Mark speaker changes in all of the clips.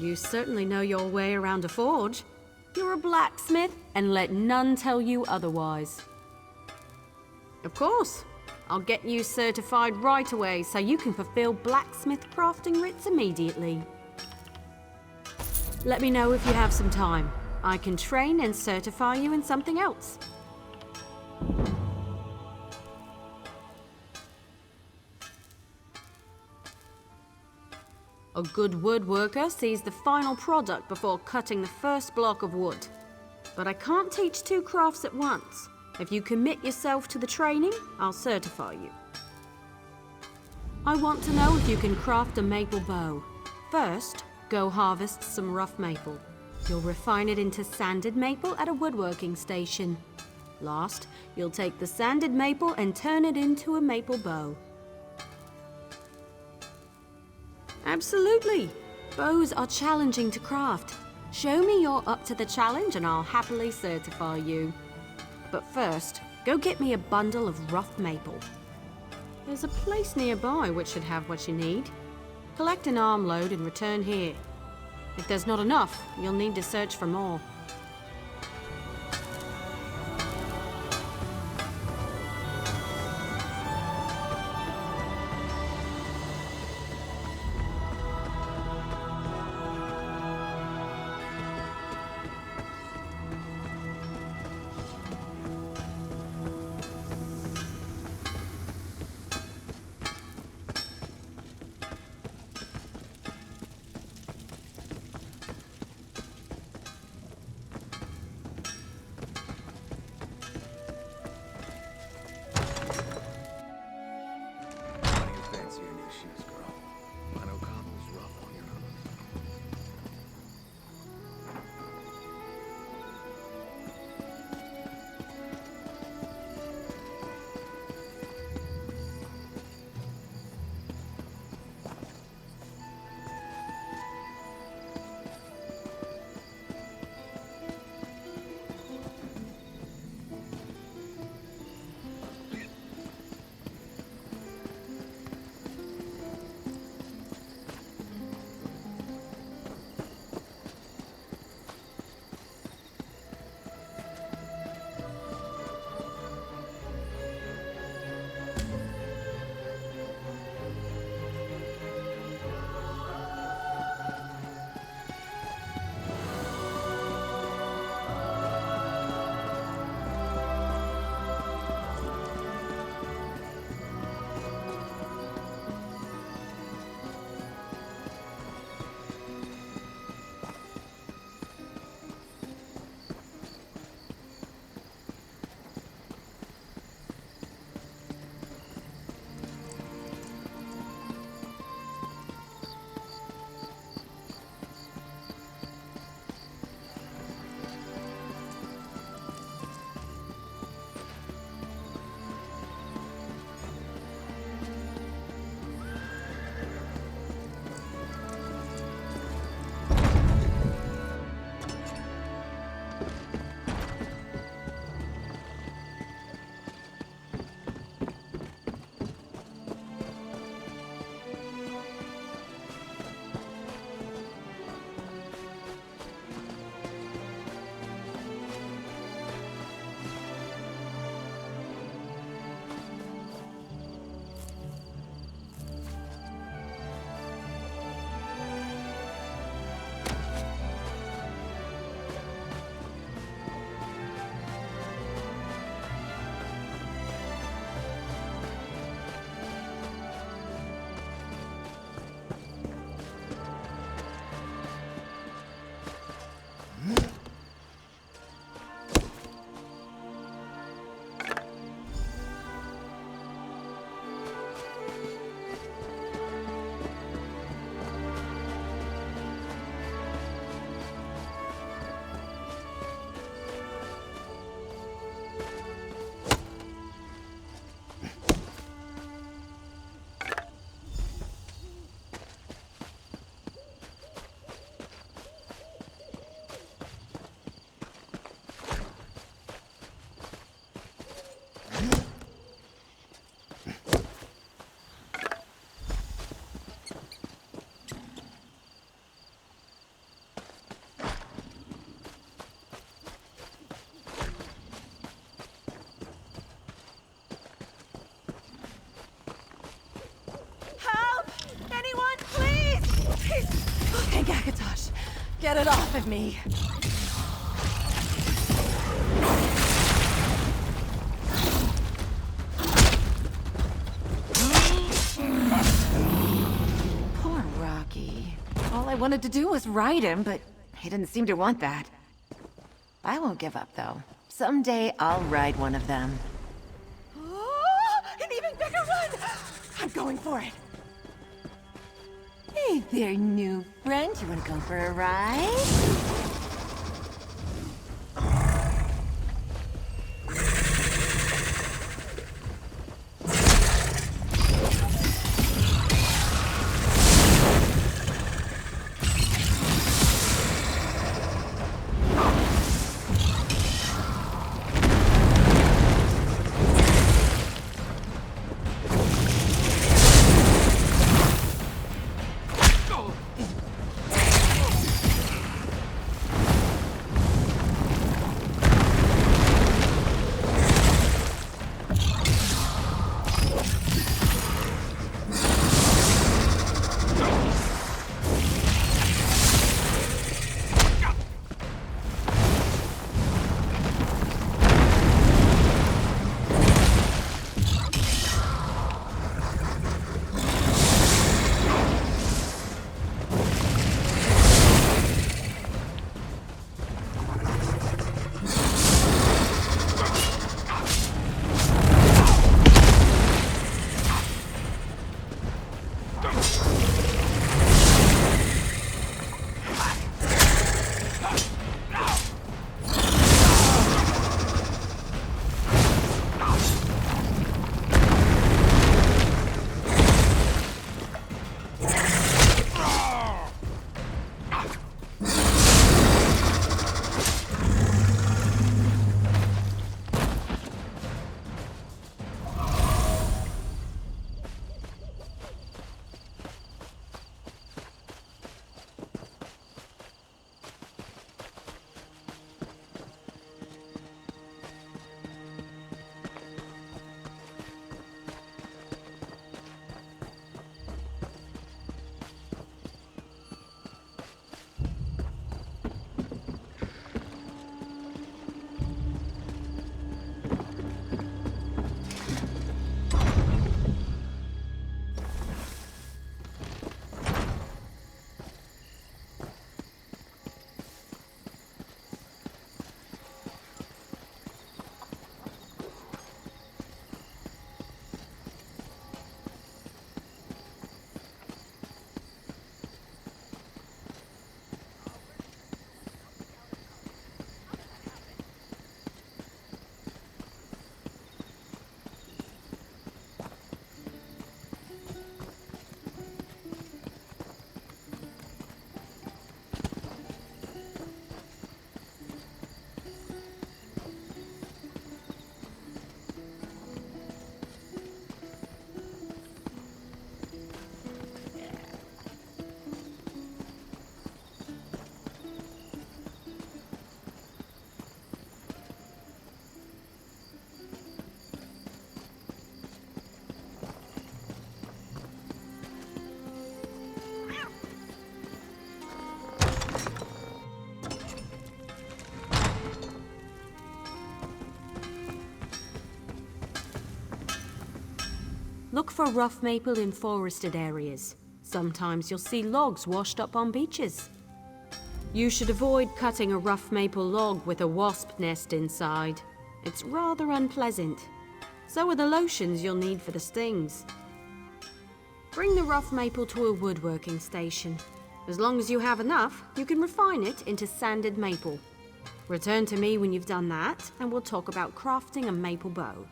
Speaker 1: You certainly know your way around a forge. You're a blacksmith, and let none tell you otherwise. Of course. I'll get you certified right away so you can fulfill blacksmith crafting writs immediately. Let me know if you have some time. I can train and certify you in something else. A good woodworker sees the final product before cutting the first block of wood. But I can't teach two crafts at once. If you commit yourself to the training, I'll certify you. I want to know if you can craft a maple bow. First, go harvest some rough maple. You'll refine it into sanded maple at a woodworking station. Last, you'll take the sanded maple and turn it into a maple bow. Absolutely! Bows are challenging to craft. Show me you're up to the challenge and I'll happily certify you. But first, go get me a bundle of rough maple. There's a place nearby which should have what you need. Collect an armload and return here. If there's not enough, you'll need to search for more.
Speaker 2: Get it off of me! Poor Rocky. All I wanted to do was ride him, but he didn't seem to want that. I won't give up, though. Someday I'll ride one of them. Oh, an even bigger one! I'm going for it. Hey there, new friend. You want to go for a ride?
Speaker 1: Look for rough maple in forested areas. Sometimes you'll see logs washed up on beaches. You should avoid cutting a rough maple log with a wasp nest inside. It's rather unpleasant. So are the lotions you'll need for the stings. Bring the rough maple to a woodworking station. As long as you have enough, you can refine it into sanded maple. Return to me when you've done that, and we'll talk about crafting a maple bow.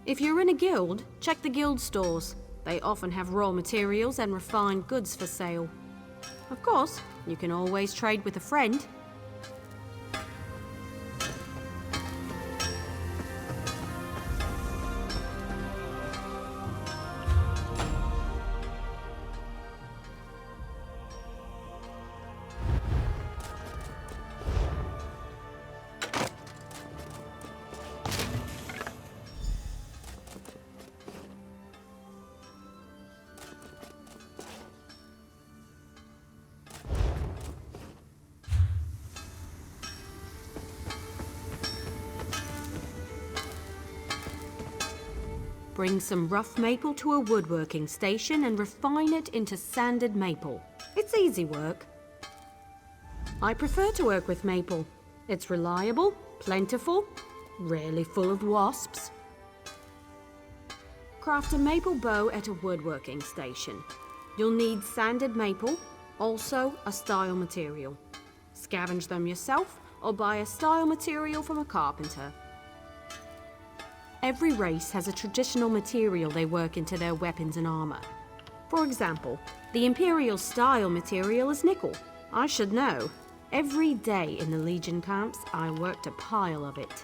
Speaker 1: If you're in a guild, check the guild stores. They often have raw materials and refined goods for sale. Of course, you can always trade with a friend. Bring some rough maple to a woodworking station and refine it into sanded maple. It's easy work. I prefer to work with maple. It's reliable, plentiful, rarely full of wasps. Craft a maple bow at a woodworking station. You'll need sanded maple, also a style material. Scavenge them yourself or buy a style material from a carpenter. Every race has a traditional material they work into their weapons and armor. For example, the Imperial style material is nickel. I should know. Every day in the Legion camps, I worked a pile of it.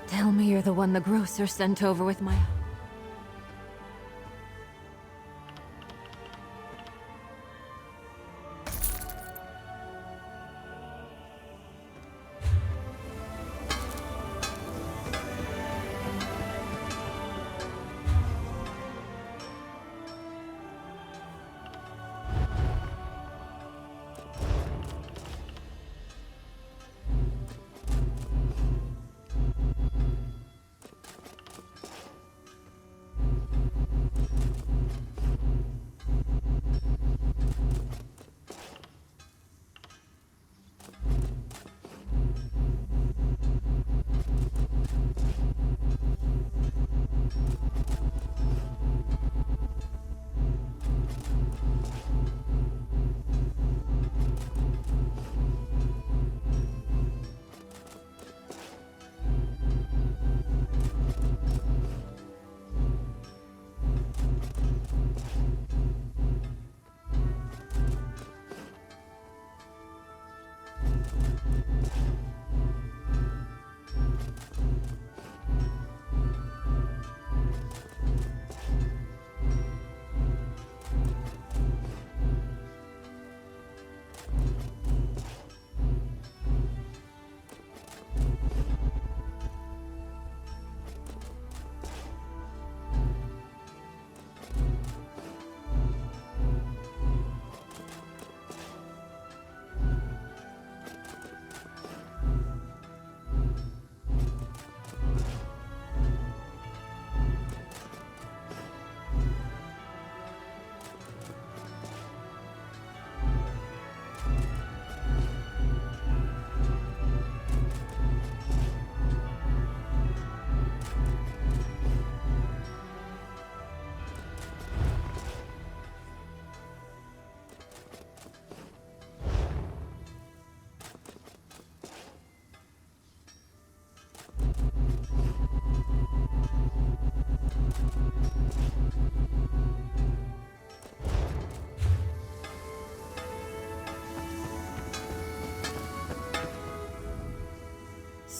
Speaker 2: Tell me you're the one the grocer sent over with my...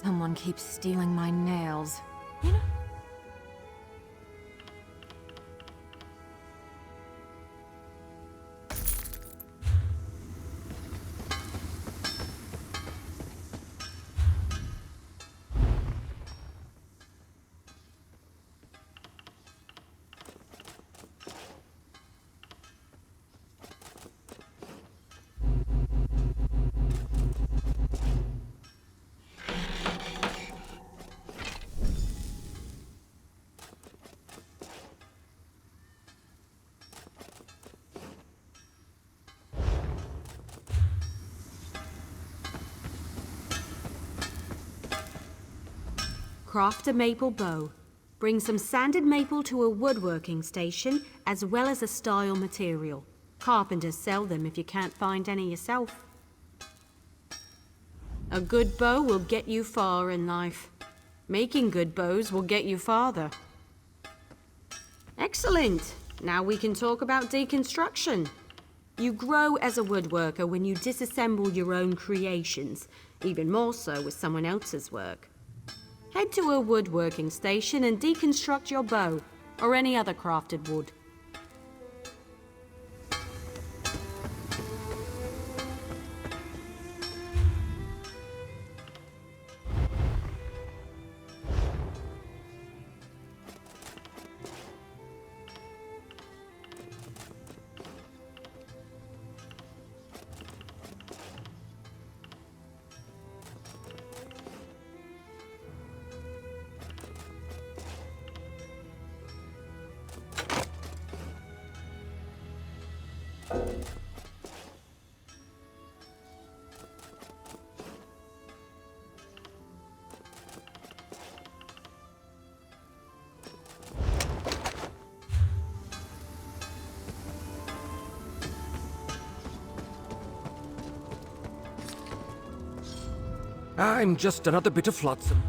Speaker 2: Someone keeps stealing my nails. You know?
Speaker 1: Craft a maple bow. Bring some sanded maple to a woodworking station, as well as a style material. Carpenters sell them if you can't find any yourself. A good bow will get you far in life. Making good bows will get you farther. Excellent! Now we can talk about deconstruction. You grow as a woodworker when you disassemble your own creations, even more so with someone else's work. Head to a woodworking station and deconstruct your bow, or any other crafted wood.
Speaker 3: I'm just another bit of flotsam.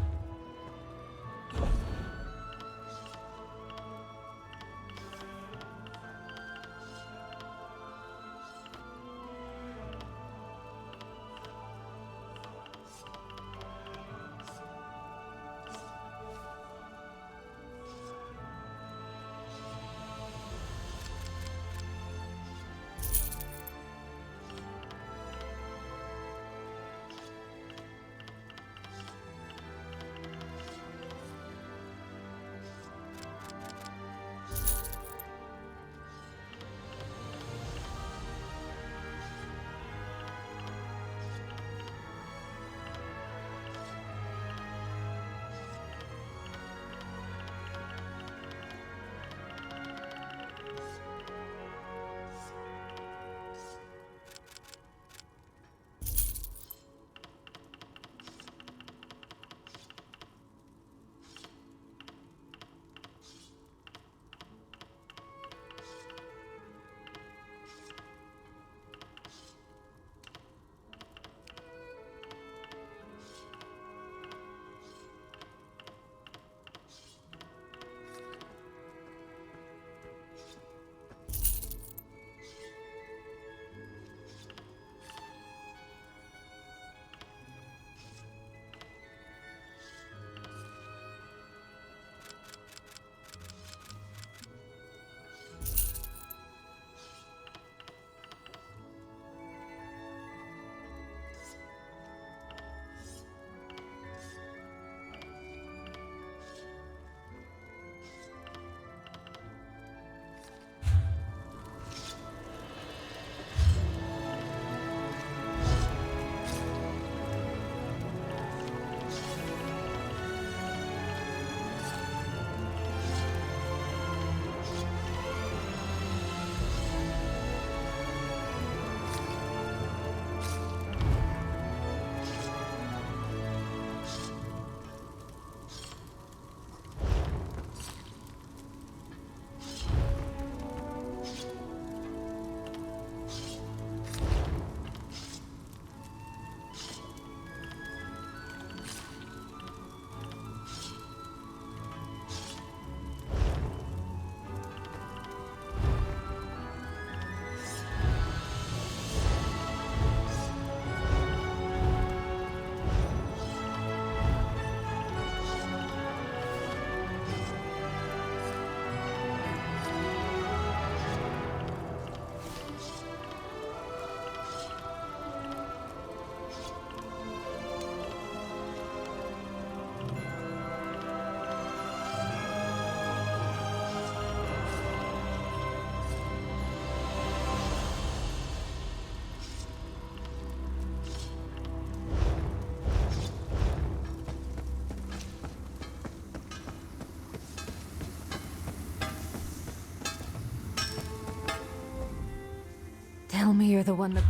Speaker 1: Tell me you're the one that...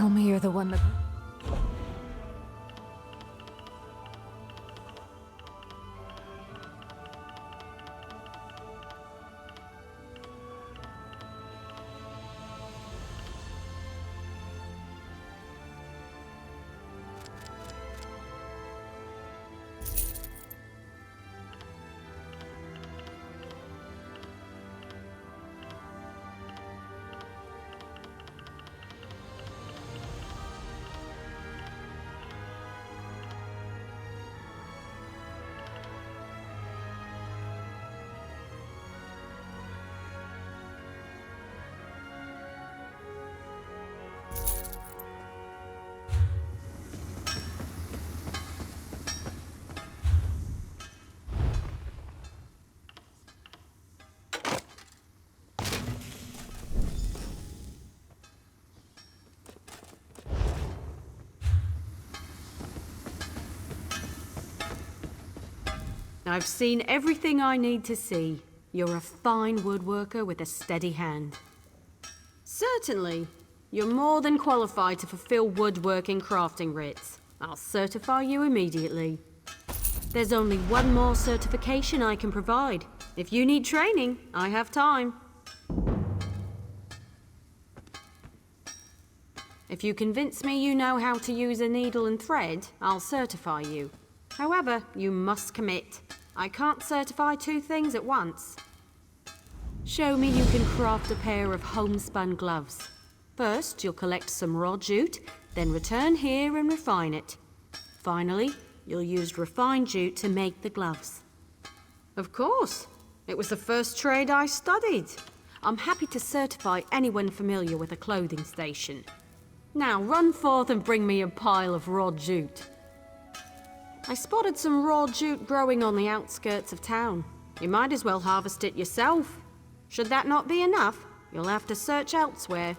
Speaker 1: Tell me you're the one that... I've seen everything I need to see. You're a fine woodworker with a steady hand. Certainly. You're more than qualified to fulfill woodworking crafting writs. I'll certify you immediately. There's only one more certification I can provide. If you need training, I have time. If you convince me you know how to use a needle and thread, I'll certify you. However, you must commit. I can't certify two things at once. Show me you can craft a pair of homespun gloves. First, you'll collect some raw jute, then return here and refine it. Finally, you'll use refined jute to make the gloves. Of course. It was the first trade I studied. I'm happy to certify anyone familiar with a clothing station. Now run forth and bring me a pile of raw jute. I spotted some raw jute growing on the outskirts of town. You might as well harvest it yourself. Should that not be enough, you'll have to search elsewhere.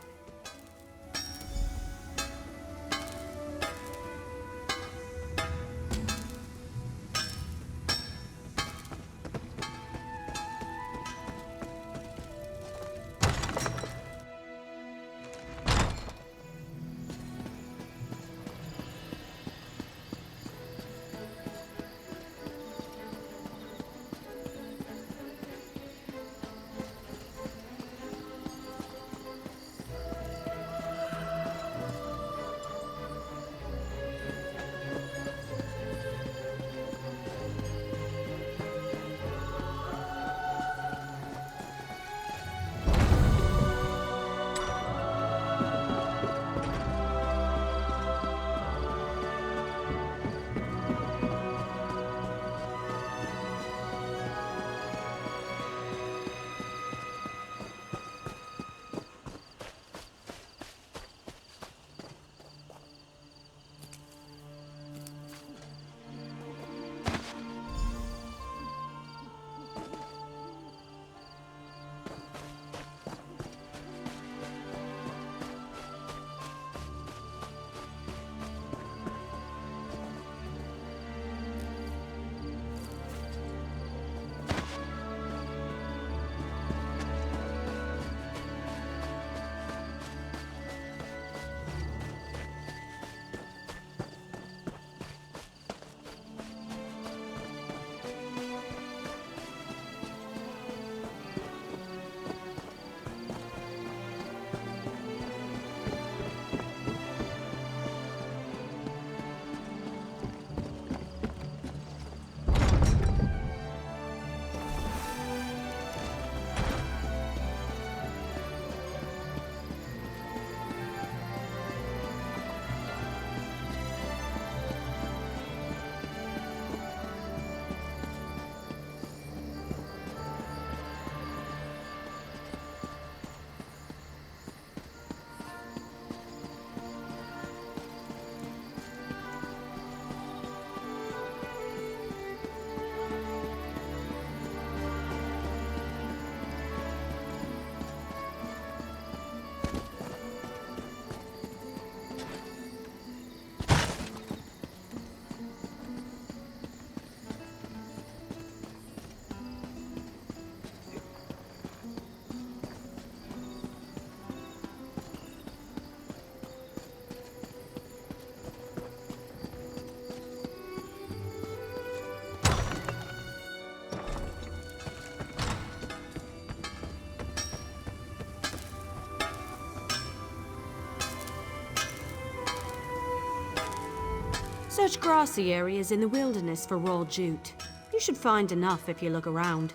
Speaker 1: Search grassy areas in the wilderness for raw jute. You should find enough if you look around.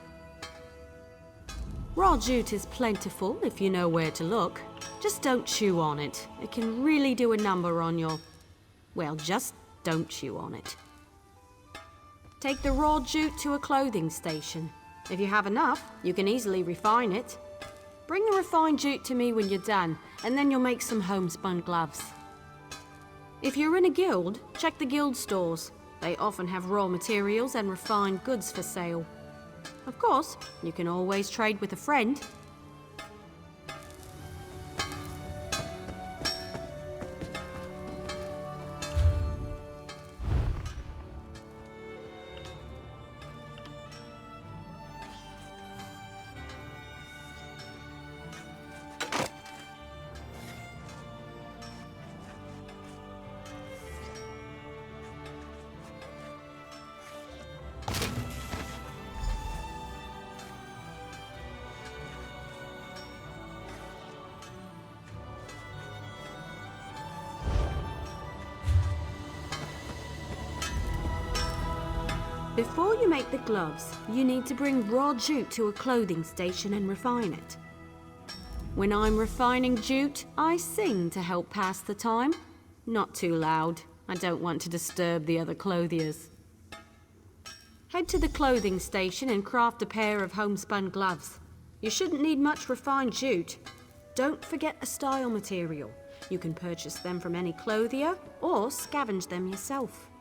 Speaker 1: Raw jute is plentiful if you know where to look. Just don't chew on it. It can really do a number on your... Well, just don't chew on it. Take the raw jute to a clothing station. If you have enough, you can easily refine it. Bring the refined jute to me when you're done, and then you'll make some homespun gloves. If you're in a guild, check the guild stores. They often have raw materials and refined goods for sale. Of course, you can always trade with a friend. Before you make the gloves, you need to bring raw jute to a clothing station and refine it. When I'm refining jute, I sing to help pass the time. Not too loud. I don't want to disturb the other clothiers. Head to the clothing station and craft a pair of homespun gloves. You shouldn't need much refined jute. Don't forget a style material. You can purchase them from any clothier or scavenge them yourself.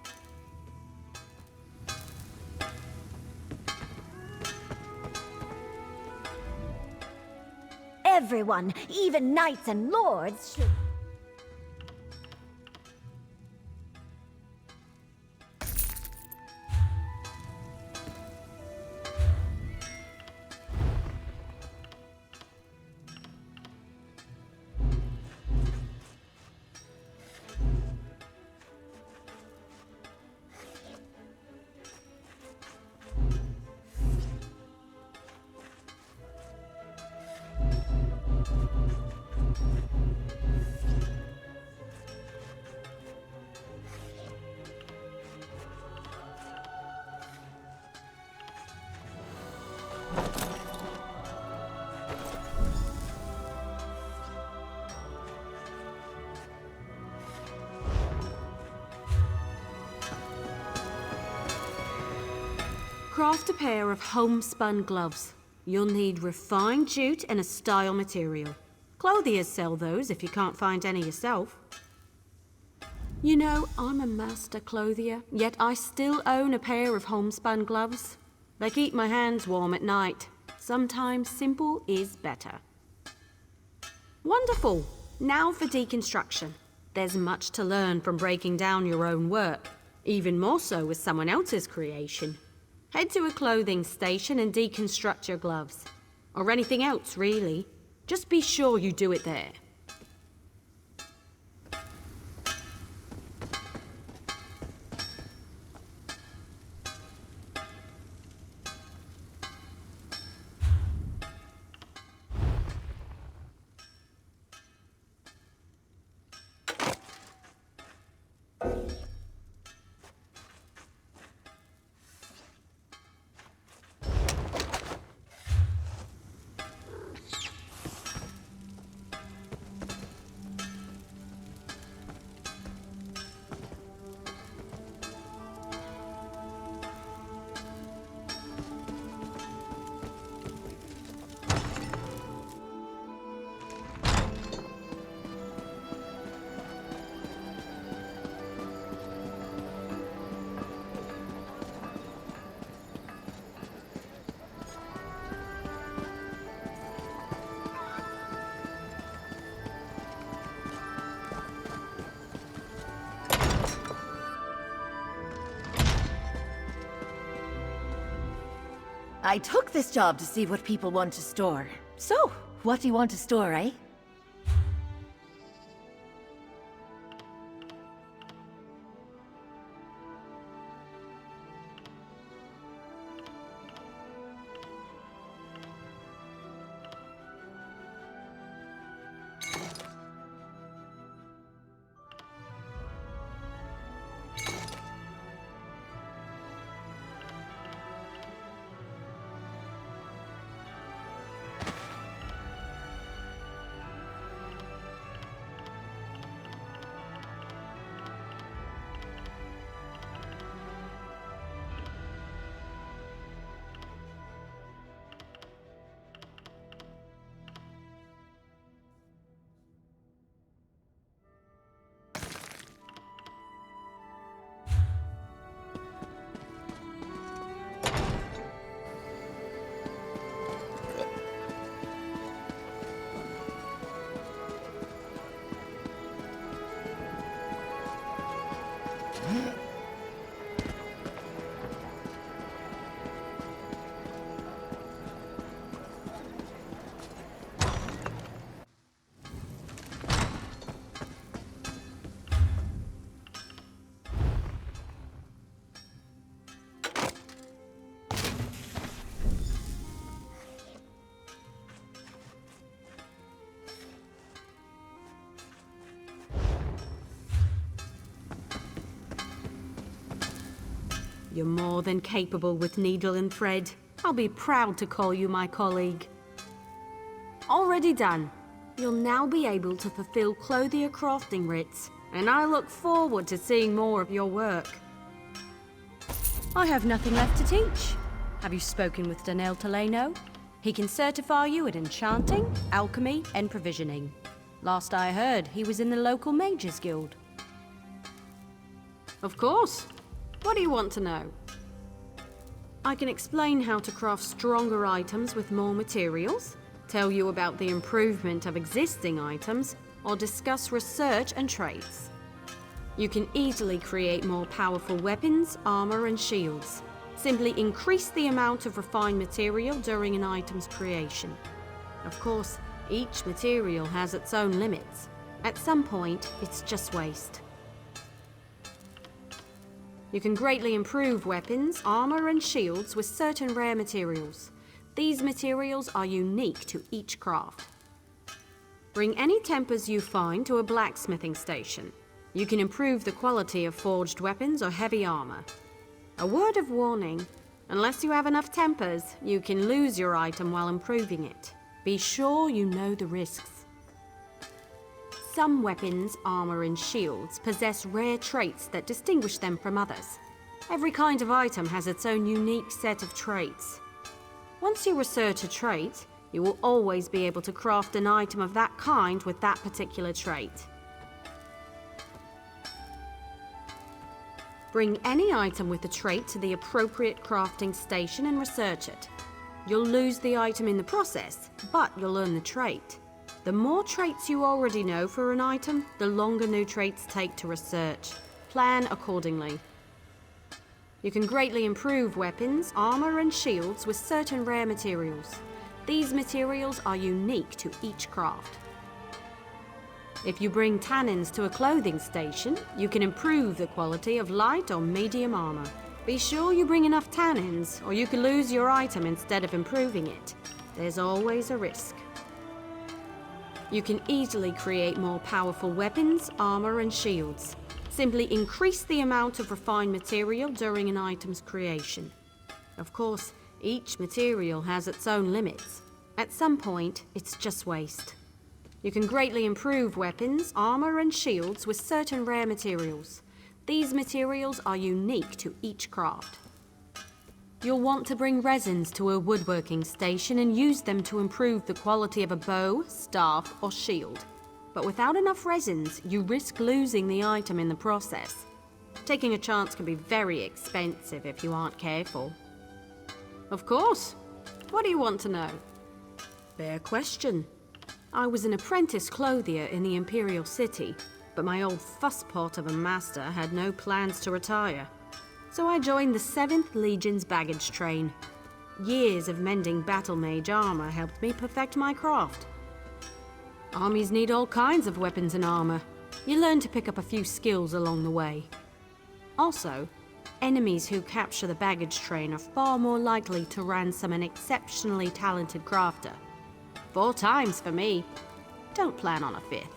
Speaker 4: Everyone, even knights and lords, should...
Speaker 1: Craft a pair of homespun gloves. You'll need refined jute and a style material. Clothiers sell those if you can't find any yourself. You know, I'm a master clothier, yet I still own a pair of homespun gloves. They keep my hands warm at night. Sometimes simple is better. Wonderful! Now for deconstruction. There's much to learn from breaking down your own work, even more so with someone else's creation. Head to a clothing station and deconstruct your gloves. Or anything else, really. Just be sure you do it there.
Speaker 2: I took this job to see what people want to store. So, what do you want to store, eh?
Speaker 1: You're more than capable with needle and thread. I'll be proud to call you my colleague. Already done. You'll now be able to fulfill clothier crafting writs, and I look forward to seeing more of your work. I have nothing left to teach. Have you spoken with Daniel Teleno? He can certify you in enchanting, alchemy, and provisioning. Last I heard, he was in the local Mages Guild. Of course. What do you want to know? I can explain how to craft stronger items with more materials, tell you about the improvement of existing items, or discuss research and traits. You can easily create more powerful weapons, armor, and shields. Simply increase the amount of refined material during an item's creation. Of course, each material has its own limits. At some point, it's just waste. You can greatly improve weapons, armor, and shields with certain rare materials. These materials are unique to each craft. Bring any tempers you find to a blacksmithing station. You can improve the quality of forged weapons or heavy armor. A word of warning, unless you have enough tempers, you can lose your item while improving it. Be sure you know the risks. Some weapons, armor, and shields possess rare traits that distinguish them from others. Every kind of item has its own unique set of traits. Once you research a trait, you will always be able to craft an item of that kind with that particular trait. Bring any item with the trait to the appropriate crafting station and research it. You'll lose the item in the process, but you'll learn the trait. The more traits you already know for an item, the longer new traits take to research. Plan accordingly. You can greatly improve weapons, armor, and shields with certain rare materials. These materials are unique to each craft. If you bring tannins to a clothing station, you can improve the quality of light or medium armor. Be sure you bring enough tannins, or you could lose your item instead of improving it. There's always a risk. You can easily create more powerful weapons, armor, and shields. Simply increase the amount of refined material during an item's creation. Of course, each material has its own limits. At some point, it's just waste. You can greatly improve weapons, armor, and shields with certain rare materials. These materials are unique to each craft. You'll want to bring resins to a woodworking station and use them to improve the quality of a bow, staff, or shield. But without enough resins, you risk losing the item in the process. Taking a chance can be very expensive if you aren't careful. Of course. What do you want to know? Fair question. I was an apprentice clothier in the Imperial City, but my old fusspot of a master had no plans to retire. So I joined the 7th Legion's baggage train. Years of mending battle mage armor helped me perfect my craft. Armies need all kinds of weapons and armor. You learn to pick up a few skills along the way. Also, enemies who capture the baggage train are far more likely to ransom an exceptionally talented crafter. 4 times for me. Don't plan on a 5th.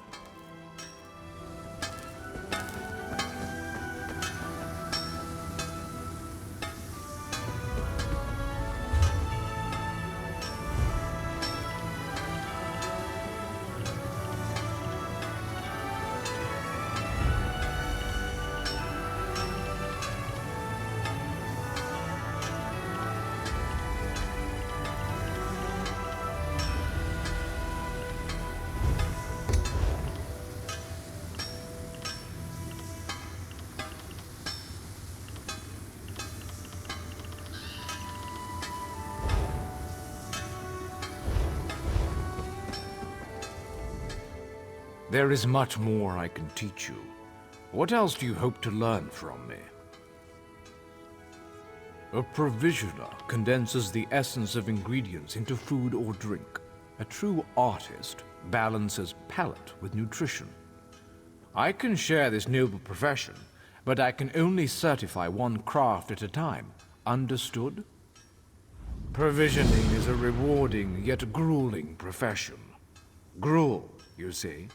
Speaker 3: There is much more I can teach you. What else do you hope to learn from me? A provisioner condenses the essence of ingredients into food or drink. A true artist balances palate with nutrition. I can share this noble profession, but I can only certify one craft at a time. Understood? Provisioning is a rewarding yet grueling profession. Gruel, you see.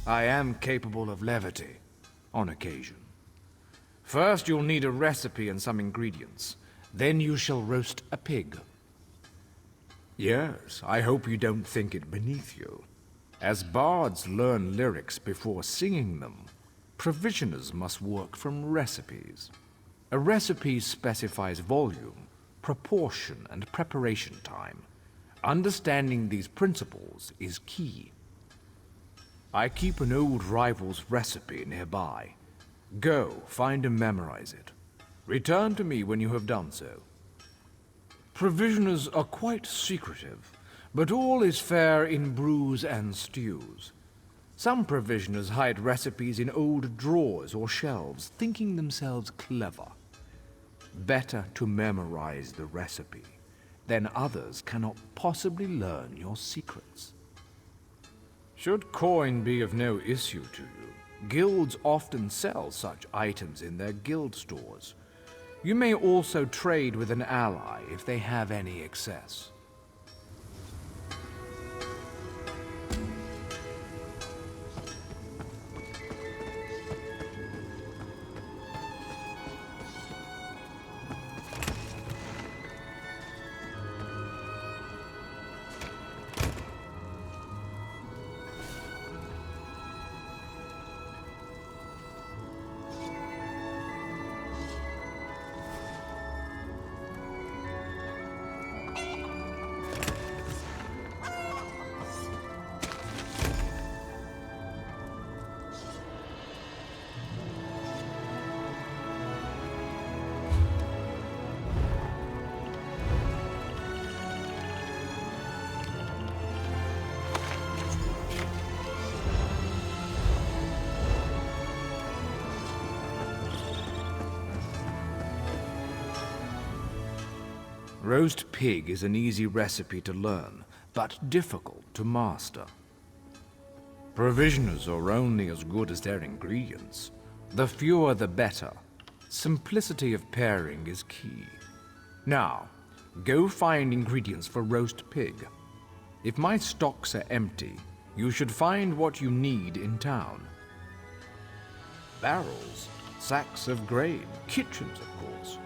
Speaker 3: I am capable of levity, on occasion. First, you'll need a recipe and some ingredients. Then you shall roast a pig. Yes, I hope you don't think it beneath you. As bards learn lyrics before singing them, provisioners must work from recipes. A recipe specifies volume, proportion, and preparation time. Understanding these principles is key. I keep an old rival's recipe nearby. Go, find and memorize it. Return to me when you have done so. Provisioners are quite secretive, but all is fair in brews and stews. Some provisioners hide recipes in old drawers or shelves, thinking themselves clever. Better to memorize the recipe. Then others cannot possibly learn your secrets. Should coin be of no issue to you, guilds often sell such items in their guild stores. You may also trade with an ally if they have any excess. Roast pig is an easy recipe to learn, but difficult to master. Provisioners are only as good as their ingredients. The fewer the better. Simplicity of pairing is key. Now, go find ingredients for roast pig. If my stocks are empty, you should find what you need in town. Barrels, sacks of grain, kitchens, of course.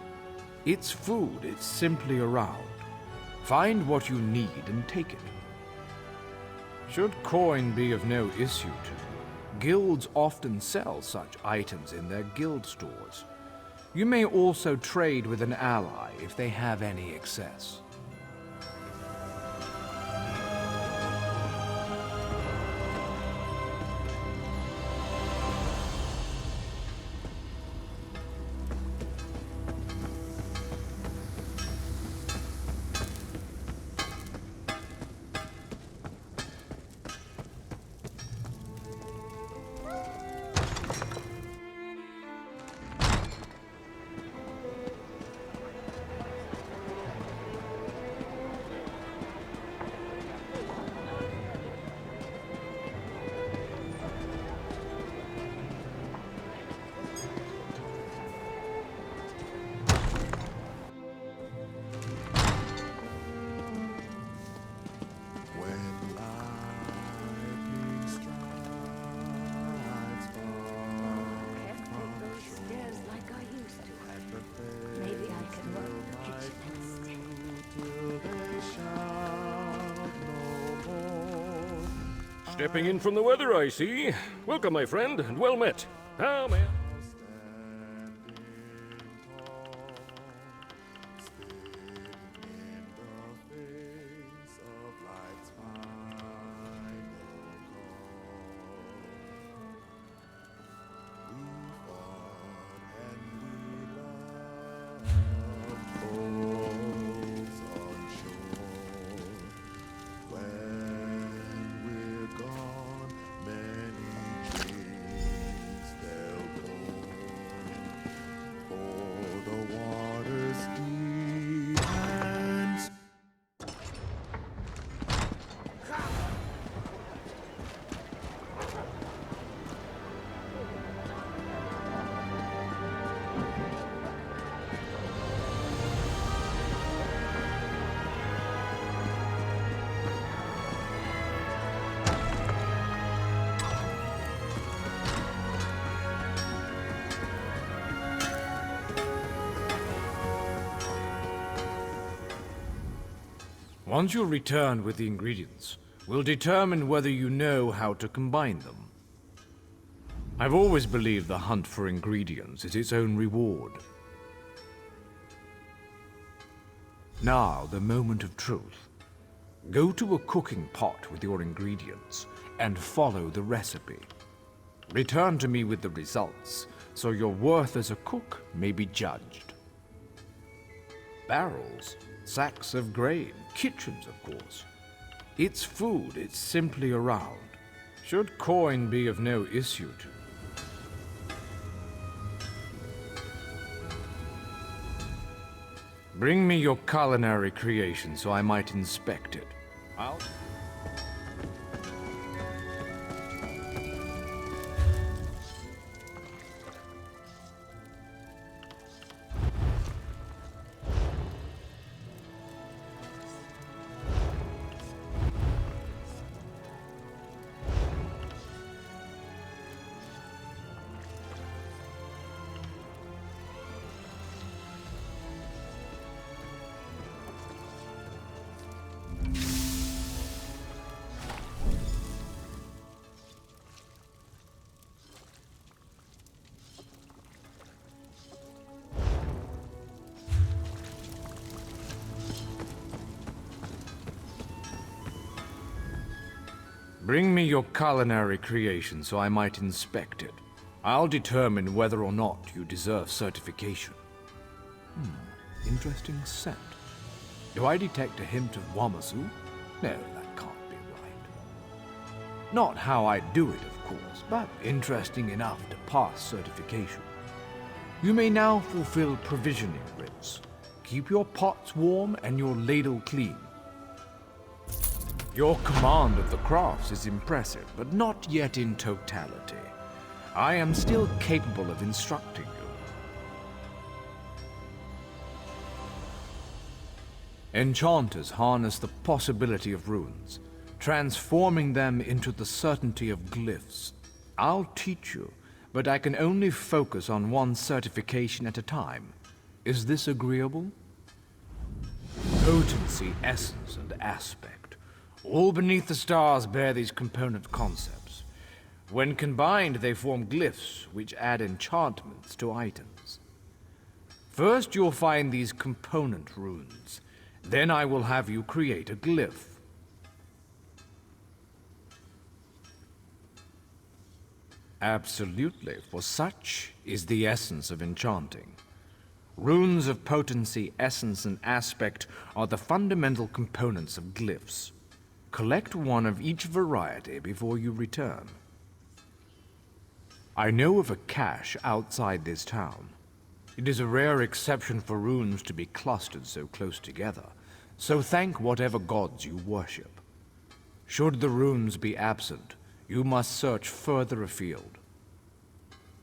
Speaker 3: It's food, it's simply around. Find what you need and take it. Should coin be of no issue to you, guilds often sell such items in their guild stores. You may also trade with an ally if they have any excess.
Speaker 5: Stepping in from the weather, I see. Welcome, my friend, and well met. How may
Speaker 3: Once you return with the ingredients, we'll determine whether you know how to combine them. I've always believed the hunt for ingredients is its own reward. Now, the moment of truth. Go to a cooking pot with your ingredients and follow the recipe. Return to me with the results, so your worth as a cook may be judged. Barrels, sacks of grain, kitchens, of course. It's food, it's simply around. Should coin be of no issue to you. Bring me your culinary creation so I might inspect it. I'll... Bring me your culinary creation so I might inspect it. I'll determine whether or not you deserve certification. Interesting scent. Do I detect a hint of Wamasu? No, that can't be right. Not how I do it, of course, but interesting enough to pass certification. You may now fulfill provisioning writs. Keep your pots warm and your ladle clean. Your command of the crafts is impressive, but not yet in totality. I am still capable of instructing you. Enchanters harness the possibility of runes, transforming them into the certainty of glyphs. I'll teach you, but I can only focus on one certification at a time. Is this agreeable? Potency, essence, and aspect. All beneath the stars bear these component concepts. When combined, they form glyphs, which add enchantments to items. First, you'll find these component runes. Then I will have you create a glyph. Absolutely, for such is the essence of enchanting. Runes of potency, essence, and aspect are the fundamental components of glyphs. Collect one of each variety before you return. I know of a cache outside this town. It is a rare exception for runes to be clustered so close together, so thank whatever gods you worship. Should the runes be absent, you must search further afield.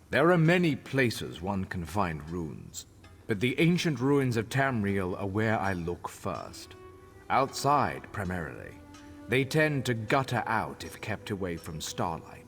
Speaker 3: There are many places one can find runes, but the ancient ruins of Tamriel are where I look first. Outside, primarily. They tend to gutter out if kept away from starlight.